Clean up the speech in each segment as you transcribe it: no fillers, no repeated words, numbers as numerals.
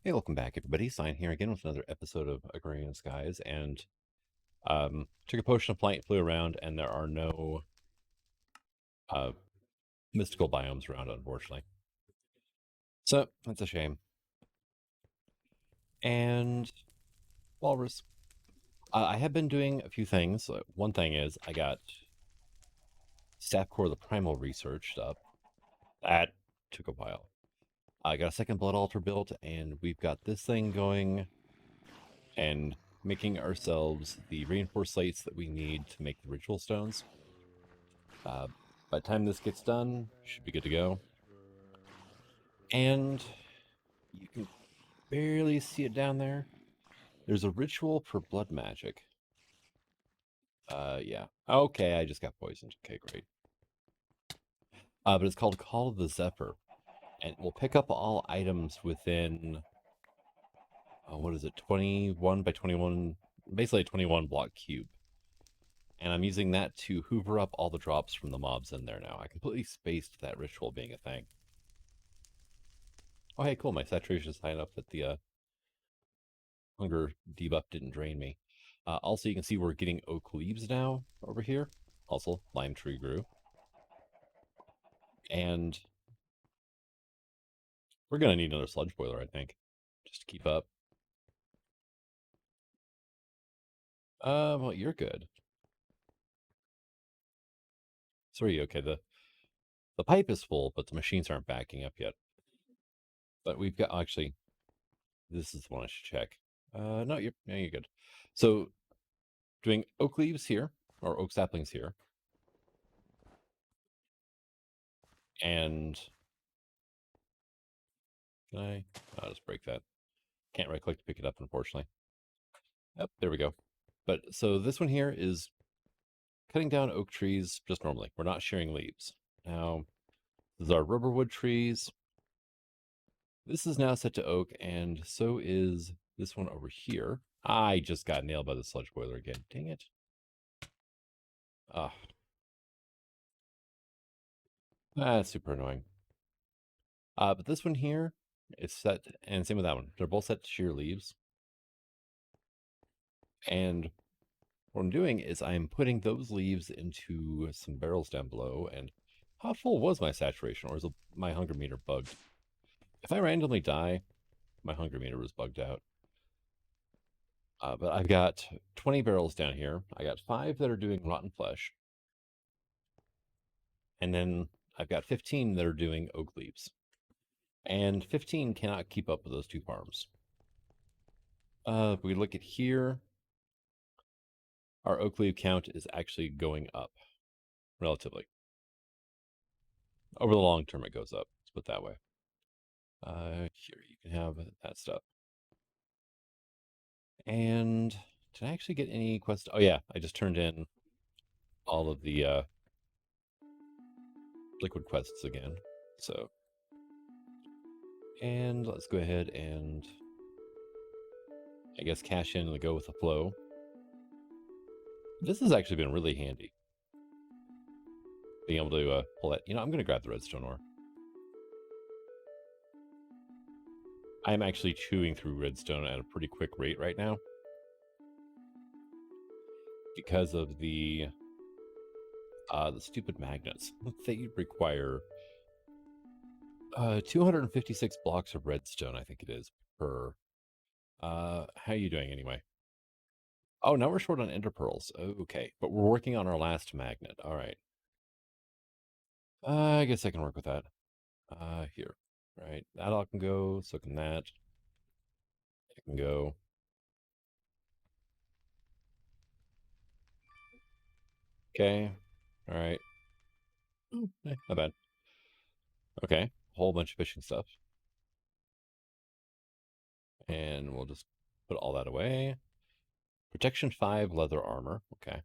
Hey, welcome back, everybody. Sign here again with another episode of Agrarian Skies, and took a potion of flight, flew around, and there are no uh, mystical biomes around, unfortunately. So that's a shame. And Walrus, I have been doing a few things. One thing is I got Staff Core the Primal researched up. That took a while. I got a second Blood Altar built, and we've got this thing going, and making ourselves the reinforced slates that we need to make the ritual stones. By the time this gets done, should be good to go. And you can barely see it down there. There's a ritual for blood magic. Yeah. Okay, I just got poisoned. Okay, great. But it's called Call of the Zephyr. And it will pick up all items within, what is it, 21 by 21, basically a 21 block cube. And I'm using that to hoover up all the drops from the mobs in there now. I completely spaced that ritual being a thing. Oh, hey, cool. My saturation is high enough that the hunger debuff didn't drain me. Also, you can see we're getting oak leaves now over here. Also, lime tree grew. And we're going to need another sludge boiler, I think, just to keep up. Well, you're good. Sorry, okay, the pipe is full, but the machines aren't backing up yet. But we've got, actually, this is the one I should check. No, you're good. So, doing oak leaves here, or oak saplings here. And I'll just break that. Can't right click to pick it up, unfortunately. Yep, there we go. But so this one here is cutting down oak trees just normally. We're not shearing leaves. Now, this is our rubberwood trees. This is now set to oak, and so is this one over here. I just got nailed by the sludge boiler again. Dang it. Ah, that's super annoying. But this one here is set, and same with that one. They're both set to shear leaves. And what I'm doing is I'm putting those leaves into some barrels down below. And how full was my saturation, or is my hunger meter bugged? If I randomly die, my hunger meter was bugged out. But I've got 20 barrels down here. I got 5 that are doing rotten flesh. And then I've got 15 that are doing oak leaves. And 15 cannot keep up with those 2 farms. If we look at here, our oak leaf count is actually going up relatively. Over the long term, it goes up. Let's put it that way. Here, you can have that stuff. And did I actually get any quests? Oh, yeah, I just turned in all of the liquid quests again. So, and let's go ahead and I guess cash in and go with the flow. This has actually been really handy. Being able to pull that. I'm going to grab the redstone ore. I'm actually chewing through redstone at a pretty quick rate right now because of the stupid magnets. They require 256 blocks of redstone, I think it is, per. How are you doing anyway? Oh, now we're short on ender pearls. Okay, but we're working on our last magnet. All right. I guess I can work with that. Here. Right. That all can go. So can that. It can go. Okay. All right. Not bad. Okay. Whole bunch of fishing stuff. And we'll just put all that away. Protection 5 leather armor. Okay.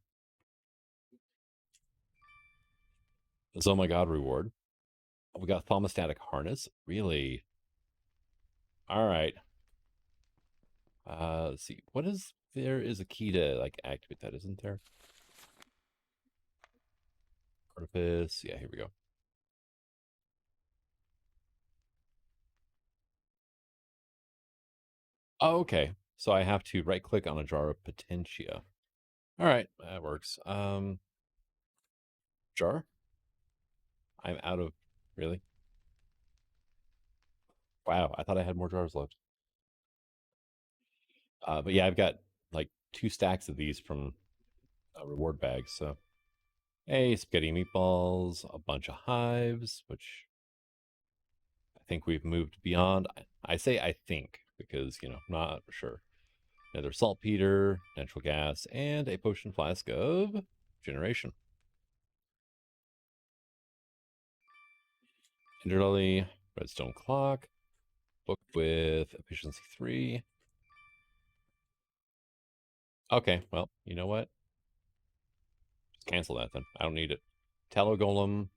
Oh my god reward. We got thermostatic harness. Really? All right. Let's see. What is there is a key to like activate that, isn't there? Artifice. Yeah, here we go. Oh, okay. So I have to right click on a jar of potentia. All right, that works. Jar? I'm out of really? Wow, I thought I had more jars left. But yeah, I've got like 2 stacks of these from reward bags. So, hey, spaghetti meatballs, a bunch of hives, which I think we've moved beyond. I say I think because, not for sure. Another saltpeter, natural gas, and a potion flask of generation. Enderlily, redstone clock, book with efficiency 3. Okay, well, you know what? Just cancel that then. I don't need it. Tallow golem,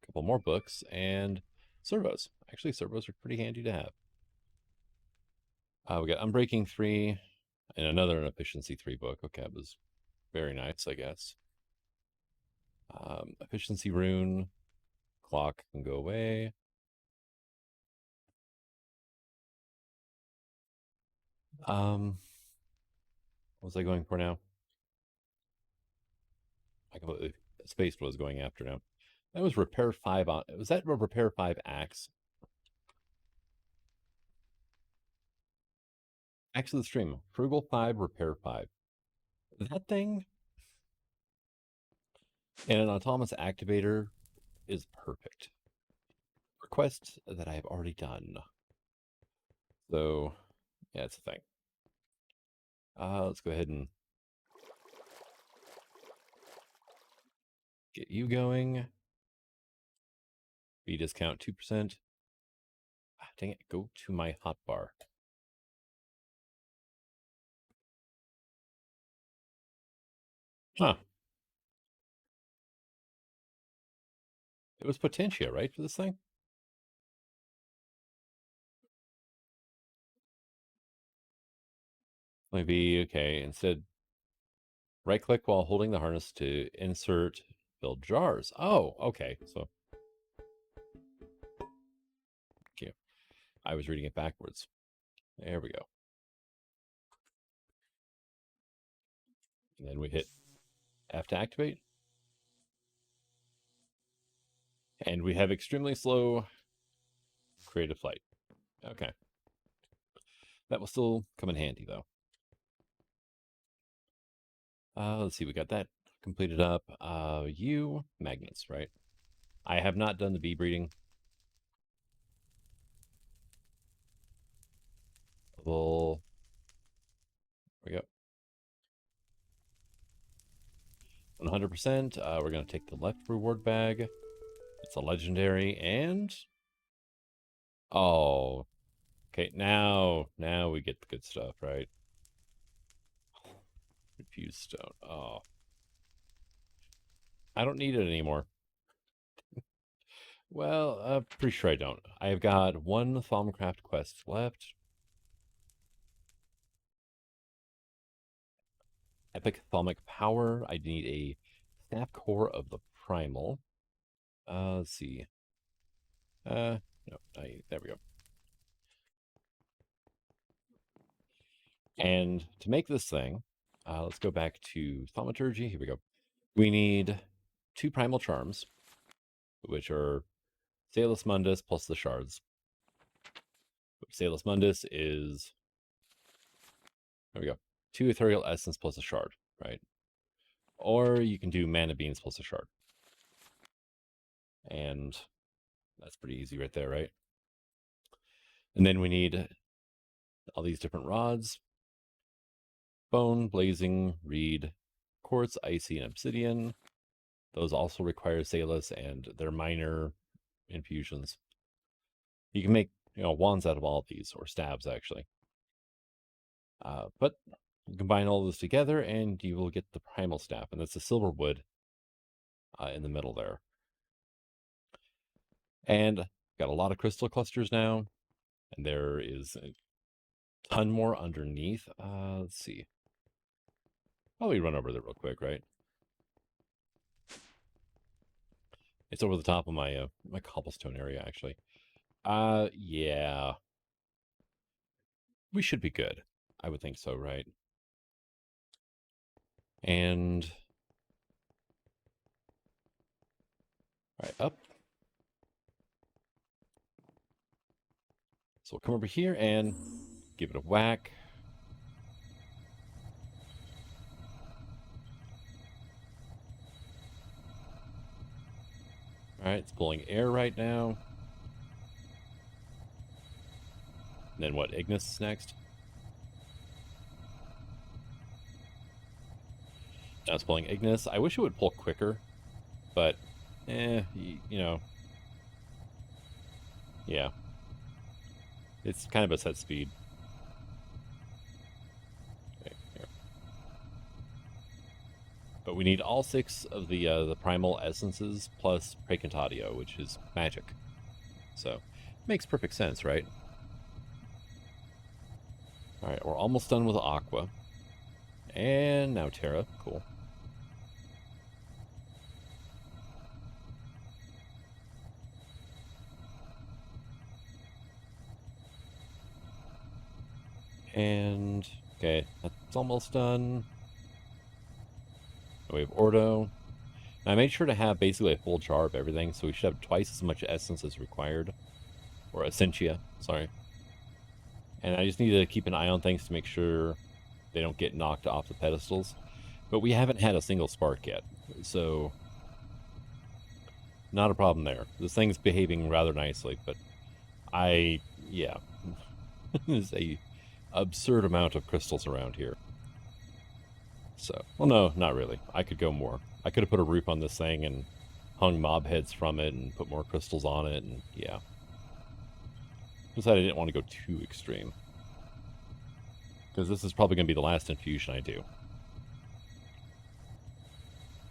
a couple more books, and servos. Actually, servos are pretty handy to have. We got Unbreaking 3 and another Efficiency 3 book. Okay, that was very nice, I guess. Efficiency rune, clock can go away. What was I going for now? I completely spaced what I was going after now. That was repair 5 on. Was that a repair 5 axe? Axe of the stream. Frugal 5, repair 5. That thing and an autonomous activator is perfect. Request that I have already done. So, yeah, it's a thing. Let's go ahead and get you going. Fee discount 2%. Dang it, go to my hotbar. Huh. It was Potentia, right, for this thing? Maybe, okay, instead, right click while holding the harness to insert build jars. Oh, okay, so, thank you. I was reading it backwards. There we go. And then we hit F to activate. And we have extremely slow creative flight. Okay. That will still come in handy, though. Let's see, we got that completed up. You magnets, right? I have not done the bee breeding. There we go. 100%. We're going to take the left reward bag. It's a legendary and... Oh. Okay, now we get the good stuff, right? Refused stone. Oh. I don't need it anymore. Well, pretty sure I don't. I've got 1 Thaumcraft quest left. Epic Thalmic Power. I need a Snap Core of the Primal. Let's see. No, there we go. And to make this thing, let's go back to Thaumaturgy. Here we go. We need 2 Primal Charms, which are Salus Mundus plus the shards. Salus Mundus is, there we go, 2 Ethereal Essence plus a shard, right? Or you can do Mana Beans plus a shard. And that's pretty easy right there, right? And then we need all these different rods. Bone, blazing, reed, quartz, icy, and obsidian. Those also require Salus, and they're minor infusions. You can make wands out of all of these, or stabs actually. But you combine all those together, and you will get the primal staff, and that's the silver wood in the middle there. And got a lot of crystal clusters now, and there is a ton more underneath. Let's see. Probably run over there real quick, right? It's over the top of my my cobblestone area, actually. Yeah. We should be good. I would think so, right? And all right, up. So we'll come over here and give it a whack. All right, it's pulling air right now. And then what, Ignis is next? Now it's pulling Ignis. I wish it would pull quicker, but, you know, yeah. It's kind of a set speed. Okay, here. But we need all 6 of the primal essences plus Praecantatio, which is magic. So, makes perfect sense, right? All right, we're almost done with Aqua. And now Terra. Cool. And, okay, that's almost done. We have Ordo. And I made sure to have basically a full jar of everything, so we should have twice as much essence as required. Or Essentia, sorry. And I just need to keep an eye on things to make sure they don't get knocked off the pedestals. But we haven't had a single spark yet, so not a problem there. This thing's behaving rather nicely, but yeah. There's a absurd amount of crystals around here. So, well, no, not really. I could go more. I could have put a roof on this thing and hung mob heads from it and put more crystals on it, and yeah. Decided I didn't want to go too extreme. Because this is probably going to be the last infusion I do.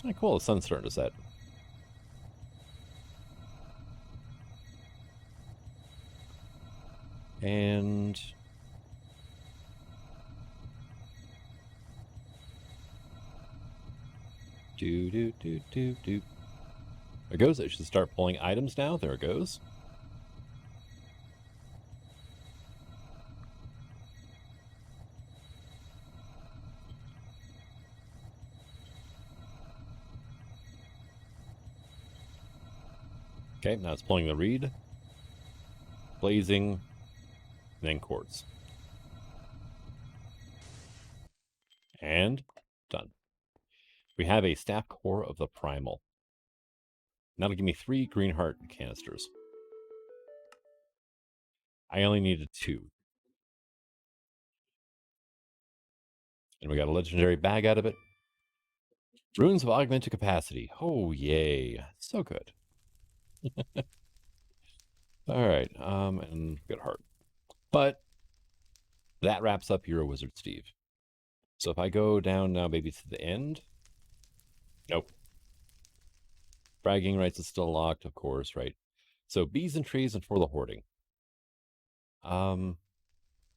All right, cool. The sun's starting to set. And do. There it goes. It should start pulling items now. There it goes. Okay, now it's pulling the reed, blazing, and then quartz. And done. We have a staff core of the primal. That'll give me 3 green heart canisters. I only needed 2. And we got a legendary bag out of it. Runes of augmented capacity. Oh, yay. So good. All right, and good heart. But that wraps up Hero Wizard Steve. So if I go down now maybe to the end. Nope. Bragging rights is still locked, of course, right? So bees and trees and for the hoarding.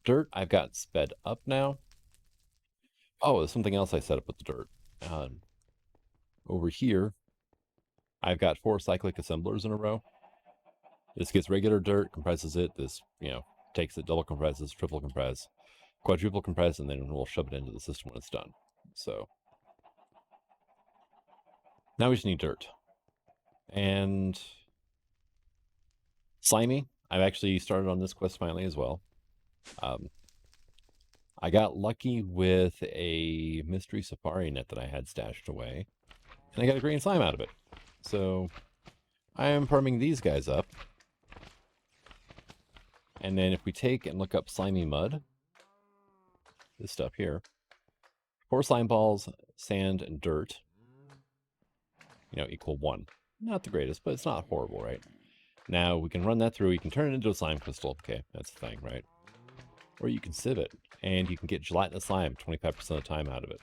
Dirt, I've got sped up now. Oh, there's something else I set up with the dirt. Over here, I've got 4 cyclic assemblers in a row. This gets regular dirt, compresses it. This, takes it, double compresses, triple compress, quadruple compress, and then we'll shove it into the system when it's done. So now we just need dirt. And slimy, I've actually started on this quest finally as well. I got lucky with a mystery safari net that I had stashed away, and I got a green slime out of it. So I am farming these guys up. And then if we take and look up slimy mud, this stuff here, 4 slime balls, sand, and dirt, equal 1. Not the greatest, but it's not horrible, right? Now we can run that through. You can turn it into a slime crystal. Okay, that's the thing, right? Or you can sieve it, and you can get gelatinous slime 25% of the time out of it.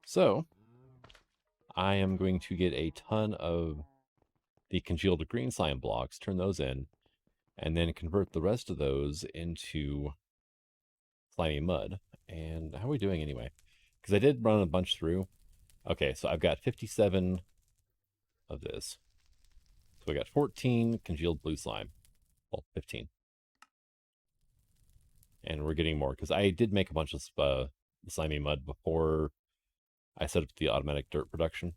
So I am going to get a ton of the congealed green slime blocks, turn those in, and then convert the rest of those into slimy mud. And how are we doing anyway? Because I did run a bunch through. Okay, so I've got 57 of this. So I got 14 congealed blue slime. Well, 15. And we're getting more, because I did make a bunch of slimy mud before I set up the automatic dirt production.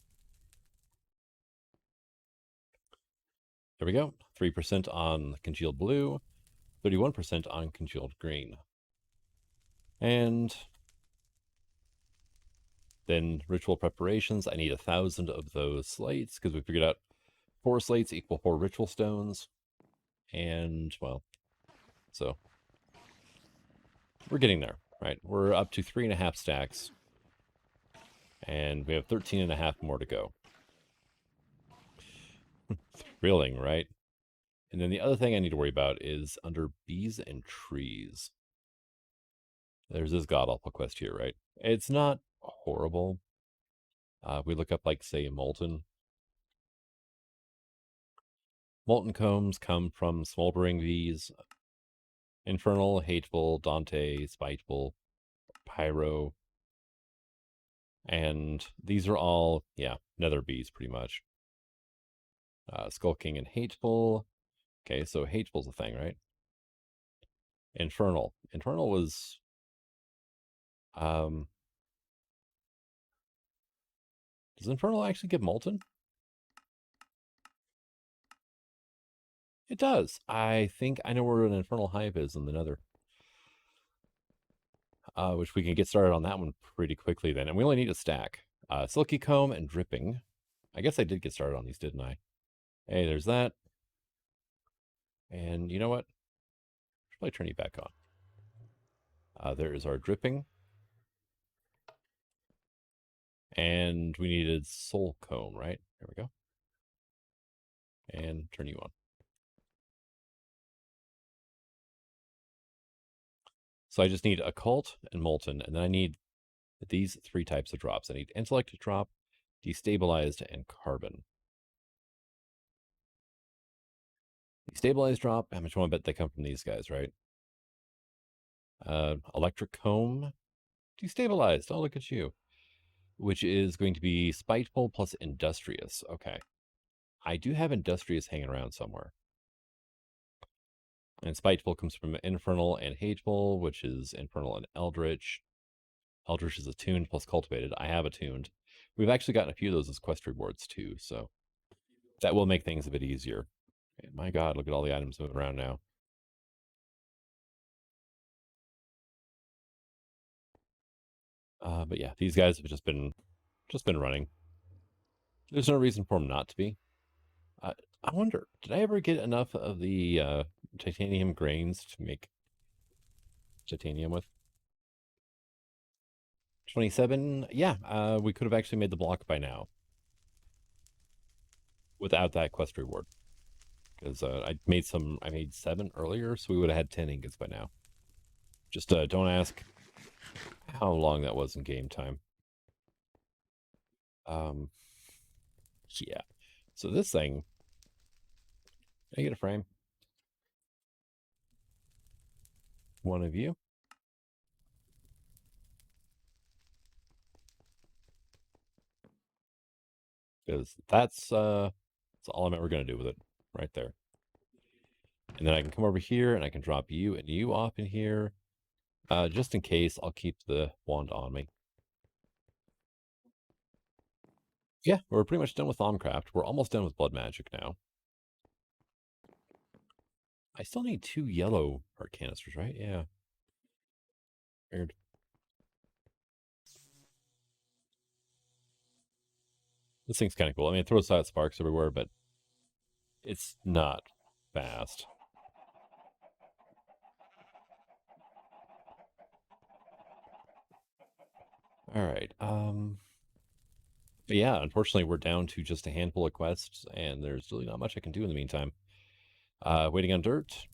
There we go. 3% on congealed blue, 31% on congealed green. And then ritual preparations. I need 1,000 of those slates, because we figured out 4 slates equal 4 ritual stones. And, well, so we're getting there, right? We're up to 3.5 stacks. And we have 13.5 more to go. Thrilling, right? And then the other thing I need to worry about is under bees and trees. There's this god-awful quest here, right? It's not horrible. We look up, like, say, molten. Molten combs come from smoldering bees. Infernal, hateful, Dante, spiteful, pyro. And these are all, yeah, nether bees, pretty much. Skulking and hateful. Okay, so hateful's a thing, right? Infernal. Infernal was... does Infernal actually get molten? It does. I think I know where an Infernal Hive is in the nether. Which we can get started on that one pretty quickly then. And we only need a stack. Silky Comb and Dripping. I guess I did get started on these, didn't I? Hey, there's that. And you know what? Should probably turn you back on. There is our Dripping. And we needed Soul Comb, right? There we go. And turn you on. So I just need Occult and Molten, and then I need these 3 types of drops. I need Intellect drop, Destabilized, and Carbon. Destabilized drop, how much want to bet they come from these guys, right? Electric Comb, Destabilized. Oh, look at you. Which is going to be Spiteful plus Industrious. Okay. I do have Industrious hanging around somewhere. And Spiteful comes from Infernal and Hateful, which is Infernal and Eldritch. Eldritch is attuned plus cultivated. I have attuned. We've actually gotten a few of those as quest rewards too, so that will make things a bit easier. And my god, look at all the items moving around now. But yeah, these guys have just been running. There's no reason for them not to be. I wonder, did I ever get enough of the titanium grains to make titanium with? 27? Yeah, we could have actually made the block by now without that quest reward. Because I made 7 earlier, so we would have had 10 ingots by now. Just don't ask how long that was in game time. Yeah. So this thing, can I get a frame? One of you. Because that's all I'm ever going to do with it. Right there. And then I can come over here and I can drop you and you off in here. Just in case, I'll keep the wand on me. Yeah, we're pretty much done with Thaumcraft. We're almost done with Blood Magic now. I still need 2 yellow art canisters, right? Yeah. Weird. This thing's kind of cool. I mean, it throws out sparks everywhere, but it's not fast. All right. But yeah, unfortunately, we're down to just a handful of quests, and there's really not much I can do in the meantime. Waiting on dirt,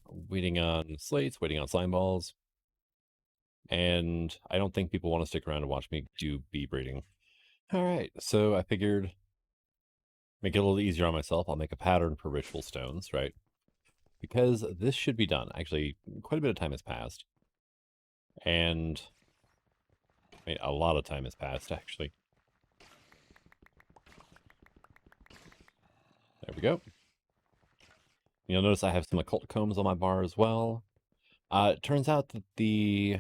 waiting on slates, waiting on slime balls. And I don't think people want to stick around and watch me do bee breeding. All right, so I figured make it a little easier on myself. I'll make a pattern for ritual stones, right? Because this should be done. Actually, quite a bit of time has passed. And I mean, a lot of time has passed, actually. There we go. You'll notice I have some Occult Combs on my bar as well. It turns out that the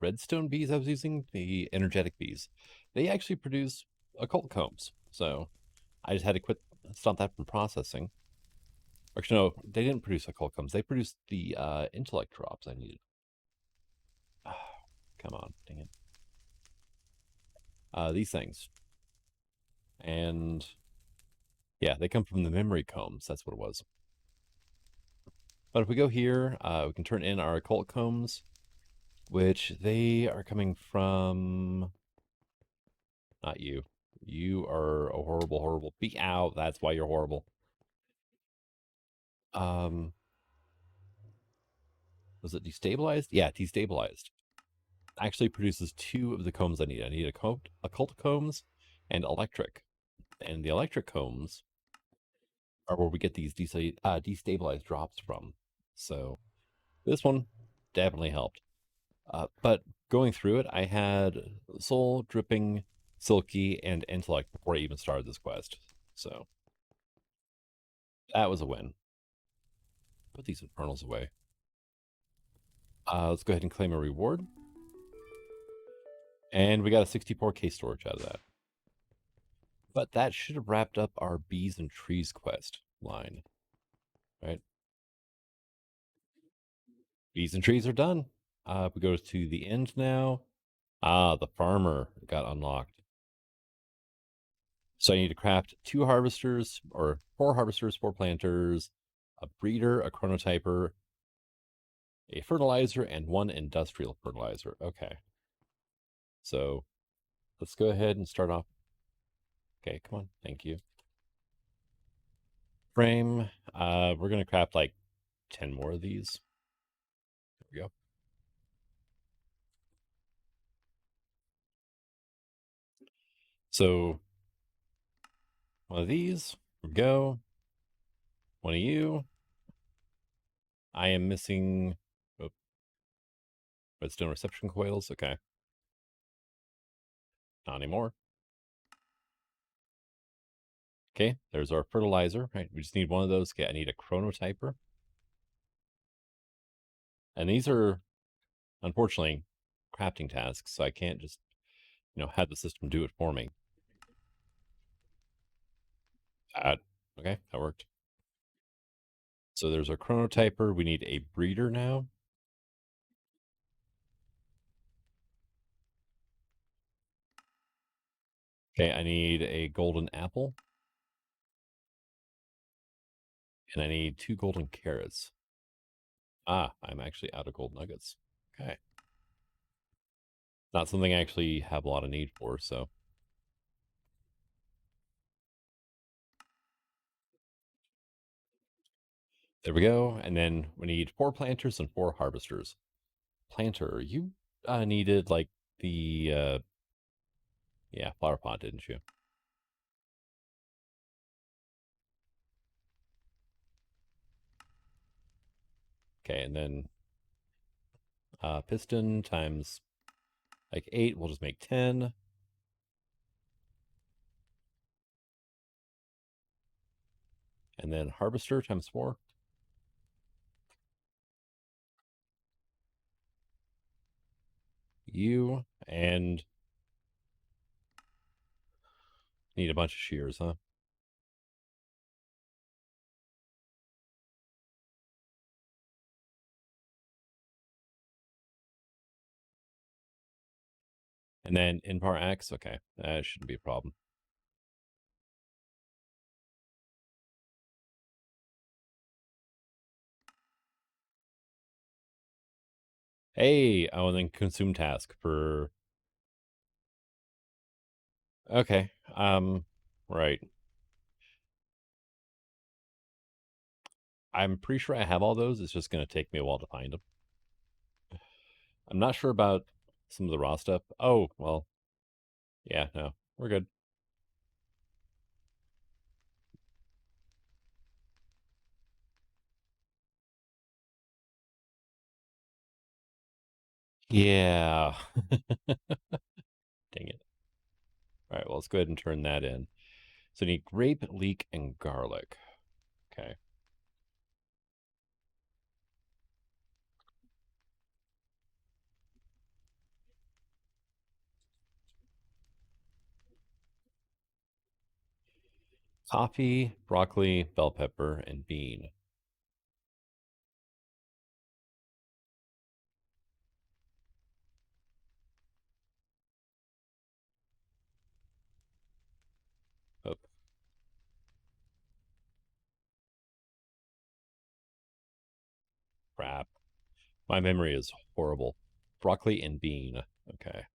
redstone bees I was using, the energetic bees, they actually produce occult combs. So I just had to stop that from processing. Actually, no, they didn't produce occult combs. They produced the intellect drops I needed. Come on, dang it. These things. And yeah, they come from the memory combs. That's what it was. But if we go here, we can turn in our occult combs, which they are coming from. Not you. You are a horrible, horrible. Be out. That's why you're horrible. Um, was it destabilized? Yeah, destabilized. Actually produces two of the combs I need. I need occult combs and electric. And the electric combs are where we get these destabilized drops from. So this one definitely helped. But going through it, I had Soul, Dripping, Silky, and Intellect before I even started this quest. So that was a win. Put these Infernals away. Let's go ahead and claim a reward. And we got a 64k storage out of that. But that should have wrapped up our Bees and Trees quest line, right? Bees and Trees are done. We go to the end now. The farmer got unlocked. So I need to craft 2 harvesters, or 4 harvesters, 4 planters, a breeder, a chronotyper, a fertilizer, and 1 industrial fertilizer. Okay. So let's go ahead and start off. Okay, come on. Thank you. Frame. We're going to craft like 10 more of these. There we go. So one of these. Here we go. One of you. I am missing redstone reception coils. Okay. Not anymore. Okay, there's our fertilizer. Right, we just need one of those. Okay, I need a chronotyper. And these are, unfortunately, crafting tasks, so I can't just, have the system do it for me. Okay, that worked. So there's our chronotyper. We need a breeder now. Okay, I need a golden apple. And I need 2 golden carrots. I'm actually out of gold nuggets. Okay. Not something I actually have a lot of need for, so. There we go. And then we need 4 planters and 4 harvesters. Planter, you needed like the yeah, flower pot, didn't you? Okay, and then piston times like 8, we'll just make 10. And then harvester times 4. You and need a bunch of shears, huh? And then in par X, okay, that shouldn't be a problem. Hey, oh, and then consume task for. Okay, right. I'm pretty sure I have all those. It's just going to take me a while to find them. I'm not sure about some of the raw stuff. Oh, well, yeah, no, we're good. Yeah. Dang it. All right, well, let's go ahead and turn that in. So I need grape, leek, and garlic. Okay. Coffee, broccoli, bell pepper, and bean. Oh, crap. My memory is horrible. Broccoli and bean. Okay.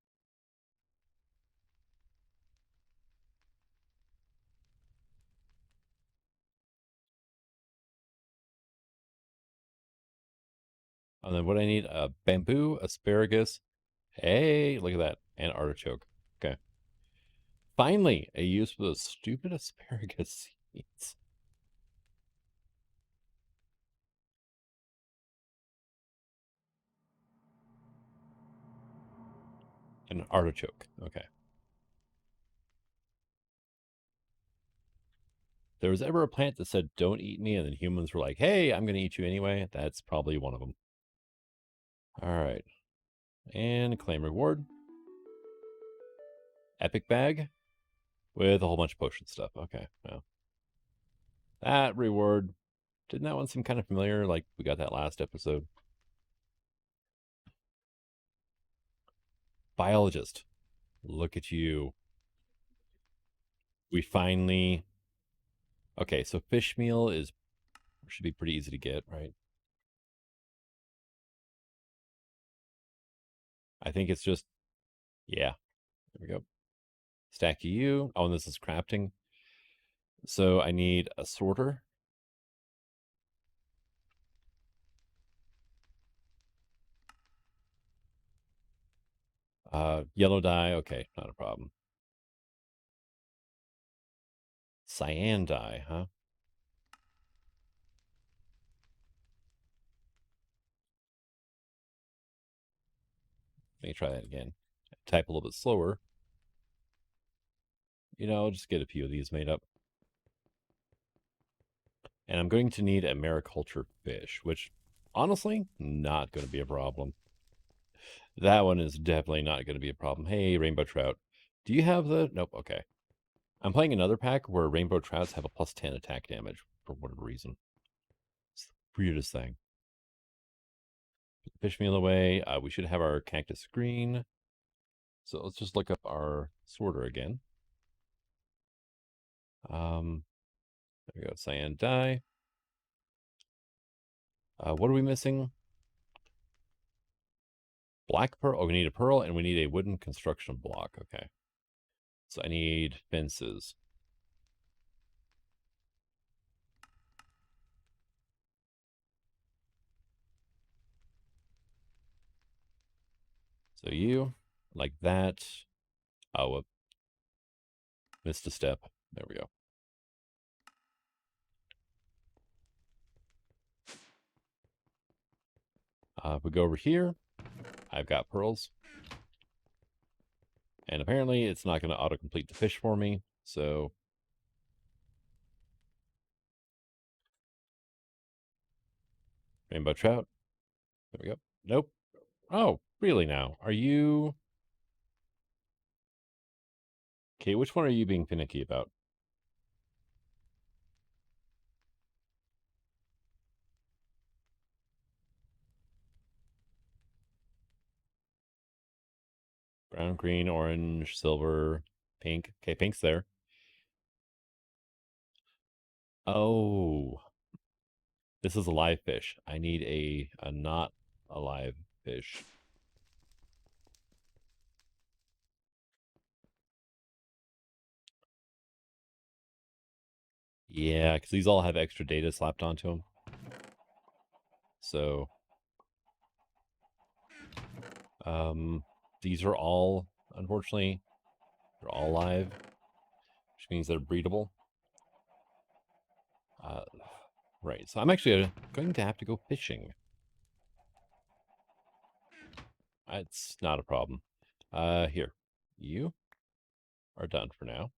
And then what I need? Bamboo, asparagus. Hey, look at that. And artichoke. Okay. Finally, a use for those stupid asparagus seeds. An artichoke. Okay. If there was ever a plant that said, don't eat me, and then humans were like, hey, I'm going to eat you anyway, that's probably one of them. All right. And claim reward. Epic bag with a whole bunch of potion stuff. Okay. Well, that reward, didn't that one seem kind of familiar? Like we got that last episode. Biologist. Look at you. We finally. Okay, so fish meal is should be pretty easy to get, right? I think it's just yeah. There we go. Stack you. Oh, and this is crafting. So I need a sorter. Yellow dye. Okay, not a problem. Cyan dye, huh? Let me try that again. Type a little bit slower. You know, just get a few of these made up. And I'm going to need a mariculture fish, which honestly, not going to be a problem. That one is definitely not going to be a problem. Hey, rainbow trout. Do you have the... Nope, okay. I'm playing another pack where rainbow trouts have a plus 10 attack damage for whatever reason. It's the weirdest thing. Put the fish meal away. We should have our cactus green. So let's just look up our sorter again. There we go. Cyan dye. What are we missing? Black pearl. Oh, we need a pearl and we need a wooden construction block. Okay. So I need fences. So you, like that. Oh, missed a step. There we go. If we go over here, I've got pearls. And apparently it's not going to autocomplete the fish for me. So rainbow trout. There we go. Nope. Oh, really now? Are you... Okay, which one are you being finicky about? Brown, green, orange, silver, pink. Okay, pink's there. Oh, this is a live fish. I need a not alive fish. Yeah, because these all have extra data slapped onto them. So, these are all, unfortunately, they're all live, which means they're breedable. Right, so I'm actually going to have to go fishing. It's not a problem. Here, you are done for now.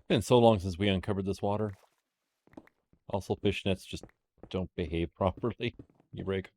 Been so long since we uncovered this water. Also, fish nets just don't behave properly. You break.